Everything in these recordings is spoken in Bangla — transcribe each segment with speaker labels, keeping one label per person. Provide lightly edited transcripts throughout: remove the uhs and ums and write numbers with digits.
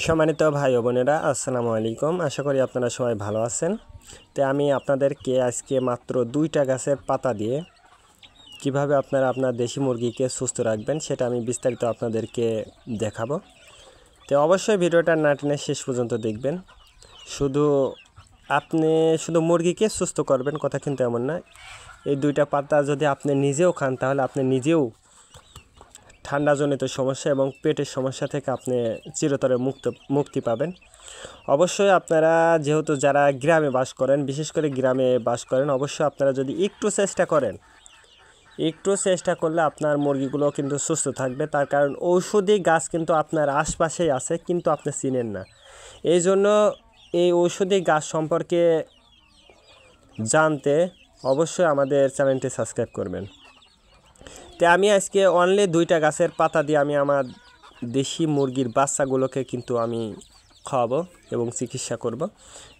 Speaker 1: সম্মানিত ভাই ও বোনেরা, আসসালামু আলাইকুম। আশা করি আপনারা সবাই ভালো আছেন। তো আমি আপনাদেরকে আজকে মাত্র 2টা গাছের পাতা দিয়ে কিভাবে আপনারা আপনার দেশি মুরগিকে সুস্থ রাখবেন সেটা আমি বিস্তারিত আপনাদেরকে দেখাবো। তো অবশ্যই ভিডিওটা না টেনে শেষ পর্যন্ত দেখবেন। আপনি শুধু মুরগিকে সুস্থ করবেন কথা কিন্তু এমন না। এই 2টা পাতা যদি আপনি নিজেও খান তাহলে আপনি নিজেও ঠান্ডাজনিত সমস্যা এবং পেটের সমস্যা থেকে আপনি চিরতরে মুক্তি পাবেন। অবশ্যই আপনারা যেহেতু যারা গ্রামে বাস করেন, বিশেষ করে গ্রামে বাস করেন, অবশ্যই আপনারা যদি একটু চেষ্টা করলে আপনার মুরগিগুলো কিন্তু সুস্থ থাকবে। তার কারণ ঔষধি গাছ কিন্তু আপনার আশপাশেই আছে, কিন্তু আপনি চিনেন না। এই জন্য এই ঔষধি গাছ সম্পর্কে জানতে অবশ্যই আমাদের চ্যানেলটি সাবস্ক্রাইব করবেন। তো আমি আজকে অনলি 2টা গাছের পাতা দিয়ে আমি আমার দেশি মুরগির বাচ্চাগুলোকে কিন্তু আমি খাওয়াবো এবং চিকিৎসা করব।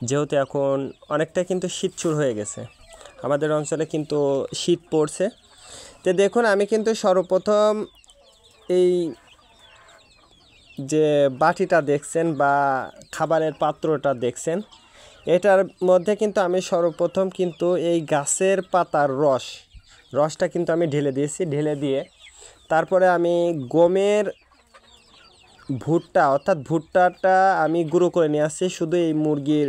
Speaker 1: যেহেতু এখন অনেকটা কিন্তু শীত শুরু হয়ে গেছে, আমাদের অঞ্চলে কিন্তু শীত পড়ছে। তো দেখুন, আমি কিন্তু সর্বপ্রথম এই যে বাটিটা দেখছেন বা খাবারের পাত্রটা দেখছেন, এটার মধ্যে কিন্তু আমি সর্বপ্রথম কিন্তু এই গাছের পাতার রসটা কিন্তু আমি ঢেলে দিয়েছি। ঢেলে দিয়ে তারপরে আমি গমের ভুট্টাটা আমি গুঁড়ো করে নিয়ে আসছি শুধু এই মুরগির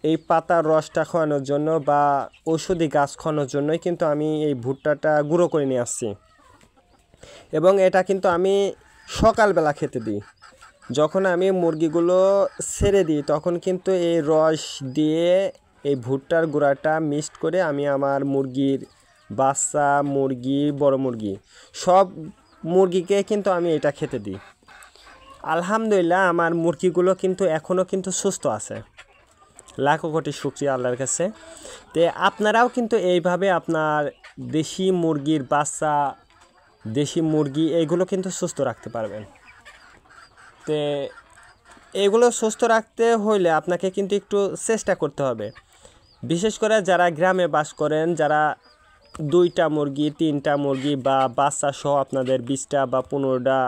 Speaker 1: এই পাতার রসটা খাওয়ানোর জন্য বা ঔষধি গাছ খাওয়ানোর জন্যই কিন্তু আমি এই ভুট্টাটা গুঁড়ো করে নিয়ে আসছি। এবং এটা কিন্তু আমি সকালবেলা খেতে দিই। যখন আমি মুরগিগুলো ছেড়ে দিই তখন কিন্তু এই রস দিয়ে এই ভুট্টার গুঁড়াটা মিক্সড করে আমি আমার মুরগির বাচ্চা, মুরগি, বড় মুরগি সব মুরগিকে কিন্তু আমি এটা খেতে দিই। আলহামদুলিল্লাহ, আমার মুরগিগুলো কিন্তু এখনও কিন্তু সুস্থ আছে। লাখো কোটি শুকরিয়া আল্লাহর কাছে। তো আপনারাও কিন্তু এইভাবে আপনার দেশি মুরগির বাচ্চা, দেশি মুরগি এইগুলো কিন্তু সুস্থ রাখতে পারবেন। তো এগুলো সুস্থ রাখতে হইলে আপনাকে কিন্তু একটু চেষ্টা করতে হবে। বিশেষ করে যারা গ্রামে বাস করেন, যারা 2টা মুরগি, 3টা মুরগি বা বাচ্চা সহ আপনাদের 20টা বা 15টা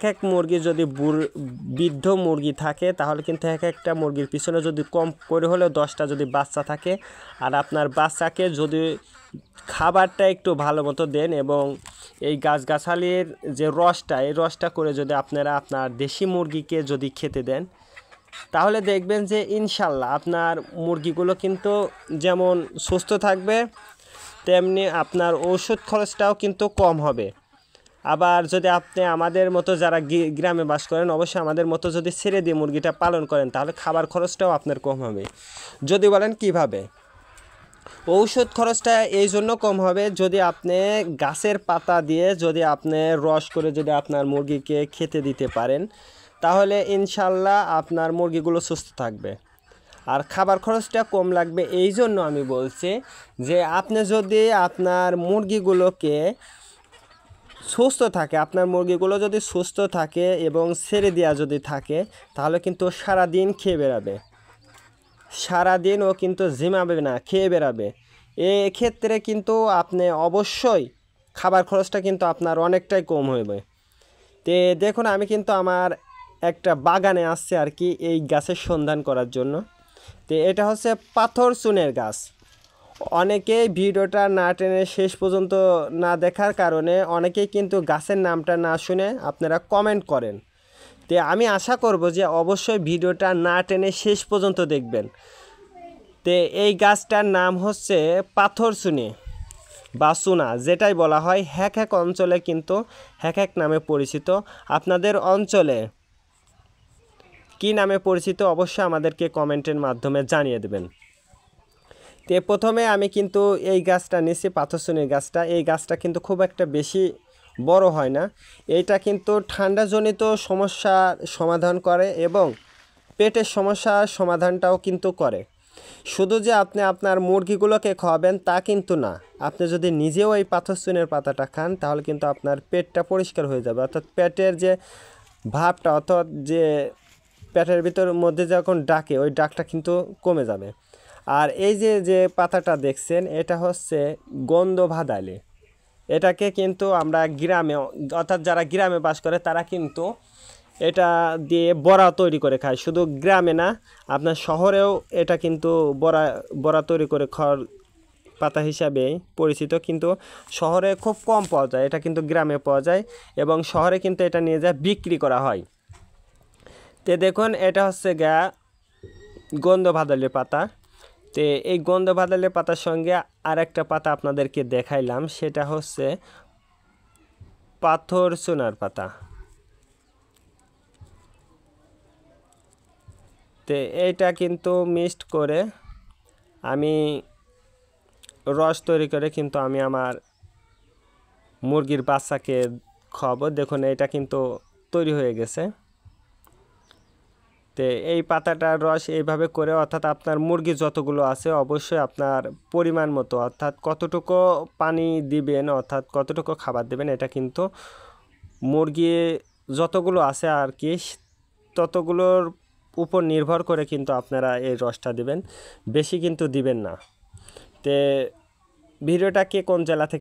Speaker 1: এক মুরগি যদি বৃদ্ধ মুরগি থাকে তাহলে কিন্তু একটা মুরগির পিছনে যদি কম করে হলেও 10টা যদি বাচ্চা থাকে, আর আপনার বাচ্চাকে যদি খাবারটা একটু ভালো মতো দেন এবং এই গাছগাছালির যে এই রসটা করে যদি আপনারা আপনার দেশি মুরগিকে যদি খেতে দেন, তাহলে দেখবেন যে ইনশাল্লাহ আপনার মুরগিগুলো কিন্তু যেমন সুস্থ থাকবে, তেমনি আপনার ওষুধ খরচটাও কিন্তু কম হবে। আবার যদি আপনি আমাদের মতো যারা গ্রামে বাস করেন, অবশ্যই আমাদের মতো যদি ছেড়ে দিয়ে মুরগিটা পালন করেন তাহলে খাবার খরচটাও আপনার কম হবে। যদি বলেন কিভাবে, ঔষধ খরচটা এই জন্য কম হবে, যদি আপনি গাছের পাতা দিয়ে যদি আপনি রস করে যদি আপনার মুরগিকে খেতে দিতে পারেন তাহলে ইনশাল্লাহ আপনার মুরগিগুলো সুস্থ থাকবে। আর খাবার খরচটা কম লাগবে। এই জন্য আমি বলছি যে আপনি যদি আপনার মুরগিগুলোকে আপনার মুরগিগুলো যদি সুস্থ থাকে এবং ছেড়ে দেওয়া যদি থাকে তাহলে কিন্তু সারাদিন খেয়ে বেড়াবে, সারাদিন ও কিন্তু ঝিমাবে না, খেয়ে বেড়াবে। এক্ষেত্রে কিন্তু আপনি অবশ্যই খাবার খরচটা কিন্তু আপনার অনেকটাই কম হবে। তো দেখুন, আমি কিন্তু আমার একটা বাগানে আসছে আর কি এই গাছের সন্ধান করার জন্য। তো এটা হচ্ছে পাথর চুনের গাছ। অনেকেই ভিডিওটা না টেনে শেষ পর্যন্ত না দেখার কারণে অনেকেই কিন্তু গাছের নামটা না শুনে আপনারা কমেন্ট করেন। তো আমি আশা করব যে অবশ্যই ভিডিওটা না টেনে শেষ পর্যন্ত দেখবেন। তো এই গাছটার নাম হচ্ছে পাথরচুনি বা চুনা, যেটাই বলা হয়। এক অঞ্চলে কিন্তু এক নামে পরিচিত। আপনাদের অঞ্চলে কি নামে পরিচিত অবশ্যই আমাদেরকে কমেন্টের মাধ্যমে জানিয়ে দেবেন। তো প্রথমে আমি কিন্তু এই গাছটা নিয়েছি, পাথরচুনির গাছটা। এই গাছটা কিন্তু খুব একটা বেশি বড় হয় না। এইটা কিন্তু ঠান্ডাজনিত সমস্যার সমাধান করে এবং পেটের সমস্যার সমাধানটাও কিন্তু করে। শুধু যে আপনি আপনার মুরগিগুলোকে খাওয়াবেন তা কিন্তু না, আপনি যদি নিজেও এই পাথরচুনের পাতাটা খান তাহলে কিন্তু আপনার পেটটা পরিষ্কার হয়ে যাবে। অর্থাৎ পেটের যে ভাবটা, অর্থাৎ যে পেটের ভিতর মধ্যে যখন ডাকে ওই ডাকটা কিন্তু কমে যাবে। আর এই যে পাতাটা দেখছেন এটা হচ্ছে গন্ধভাদালি। এটাকে কিন্তু আমরা গ্রামে, অর্থাৎ যারা গ্রামে বাস করে তারা কিন্তু এটা দিয়ে বড়া তৈরি করে খায়। শুধু গ্রামে না, আপনার শহরেও এটা কিন্তু বড়া বড়া তৈরি করে খাওয়ার পাতা হিসাবে পরিচিত, কিন্তু শহরে খুব কম পাওয়া যায়। এটা কিন্তু গ্রামে পাওয়া যায় এবং শহরে কিন্তু এটা নিয়ে যায় বিক্রি করা হয়। তো দেখুন, এটা হচ্ছে গা গন্ধ ভাদলের পাতা। তো এই গন্ধ ভাদলের পাতার সঙ্গে আর একটা পাতা আপনাদেরকে দেখাইলাম, সেটা হচ্ছে পাথর চুনার পাতা। তো এইটা কিন্তু মিক্সড করে আমি রস তৈরি করে কিন্তু আমি আমার মুরগির বাচ্চাকে খাওয়াবো। দেখুন, এটা কিন্তু তৈরি হয়ে গেছে। তো এই পাতাটার রস এইভাবে করে, অর্থাৎ আপনার মুরগি যতগুলো আছে অবশ্যই আপনার পরিমাণ মতো, অর্থাৎ কতটুকু পানি দিবেন, অর্থাৎ কতটুকু খাবার দেবেন, এটা কিন্তু মুরগি যতগুলো আছে আর কি ততগুলোর উপর নির্ভর করে কিন্তু আপনারা এই রসটা দিবেন, বেশি কিন্তু দিবেন না। তো ভিডিওটা কে কোন জেলা থেকে